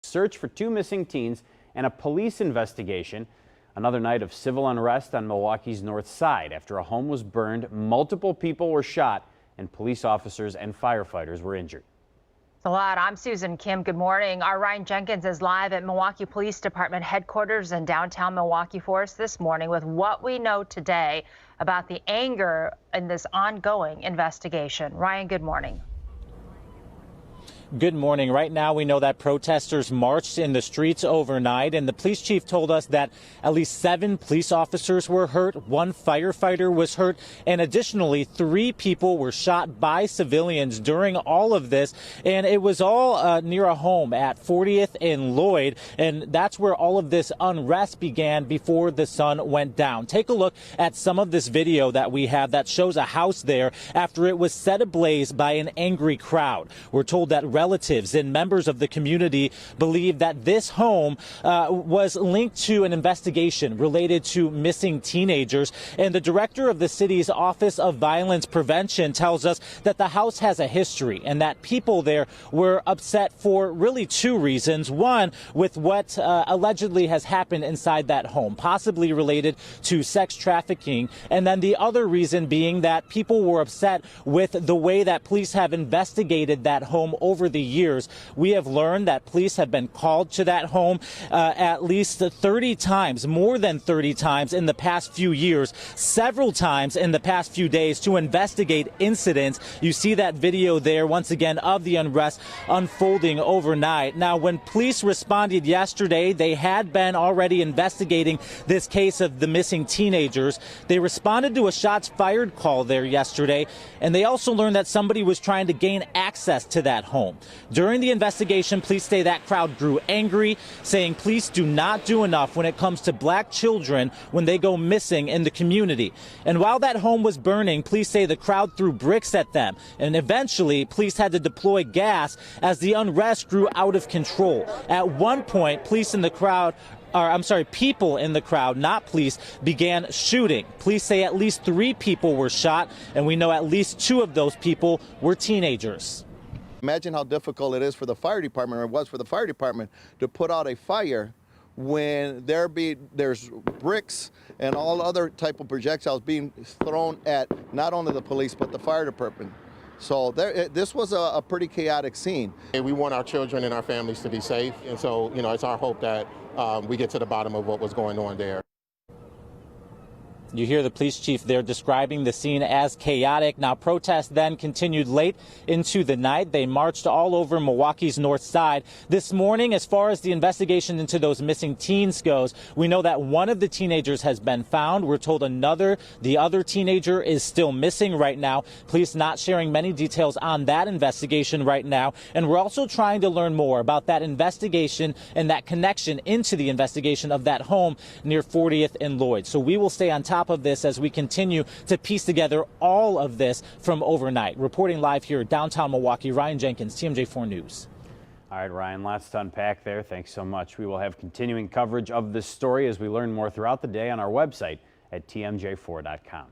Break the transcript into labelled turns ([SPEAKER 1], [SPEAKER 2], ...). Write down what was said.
[SPEAKER 1] search for two missing teens and a police investigation. Another night of civil unrest on Milwaukee's north side after a home was burned, multiple people were shot, and police officers and firefighters were injured.
[SPEAKER 2] A lot. I'm Susan Kim. Good morning. Our Ryan Jenkins is live at Milwaukee Police Department headquarters in downtown Milwaukee for us this morning with what we know today about the anger in this ongoing investigation. Ryan, good morning.
[SPEAKER 3] Good morning. Right now, we know that protesters marched in the streets overnight, and the police chief told us that at least 7 police officers were hurt, 1 firefighter was hurt, and additionally, 3 people were shot by civilians during all of this. And it was all near a home at 40th and Lloyd, and that's where all of this unrest began before the sun went down. Take a look at some of this video that we have that shows a house there after it was set ablaze by an angry crowd. We're told that relatives and members of the community believe that this home was linked to an investigation related to missing teenagers. And the director of the city's Office of Violence Prevention tells us that the house has a history and that people there were upset for really 2 reasons. One, with what allegedly has happened inside that home, possibly related to sex trafficking. And then the other reason being that people were upset with the way that police have investigated that home over the years. We have learned that police have been called to that home at least 30 times, more than 30 times in the past few years, several times in the past few days to investigate incidents. You see that video there once again of the unrest unfolding overnight. Now, when police responded yesterday, they had been already investigating this case of the missing teenagers. They responded to a shots fired call there yesterday, and they also learned that somebody was trying to gain access to that home. During the investigation, police say that crowd grew angry, saying police do not do enough when it comes to black children when they go missing in the community. And while that home was burning, police say the crowd threw bricks at them. And eventually, police had to deploy gas as the unrest grew out of control. At one point, people in the crowd, not police, began shooting. Police say at least 3 people were shot, and we know at least 2 of those people were teenagers.
[SPEAKER 4] Imagine how difficult it is for the fire department, or it was for the fire department, to put out a fire when there's bricks and all other type of projectiles being thrown at not only the police but the fire department. So this was a pretty chaotic scene.
[SPEAKER 5] We want our children and our families to be safe, and so it's our hope that we get to the bottom of what was going on there.
[SPEAKER 3] You hear the police chief there describing the scene as chaotic. Now, protests then continued late into the night. They marched all over Milwaukee's north side. This morning, as far as the investigation into those missing teens goes, we know that one of the teenagers has been found. We're told the other teenager is still missing right now. Police not sharing many details on that investigation right now. And we're also trying to learn more about that investigation and that connection into the investigation of that home near 40th and Lloyd. So we will stay on top of this as we continue to piece together all of this from overnight. Reporting live here downtown Milwaukee, Ryan Jenkins, TMJ4 News.
[SPEAKER 1] All right, Ryan, lots to unpack there. Thanks so much. We will have continuing coverage of this story as we learn more throughout the day on our website at tmj4.com.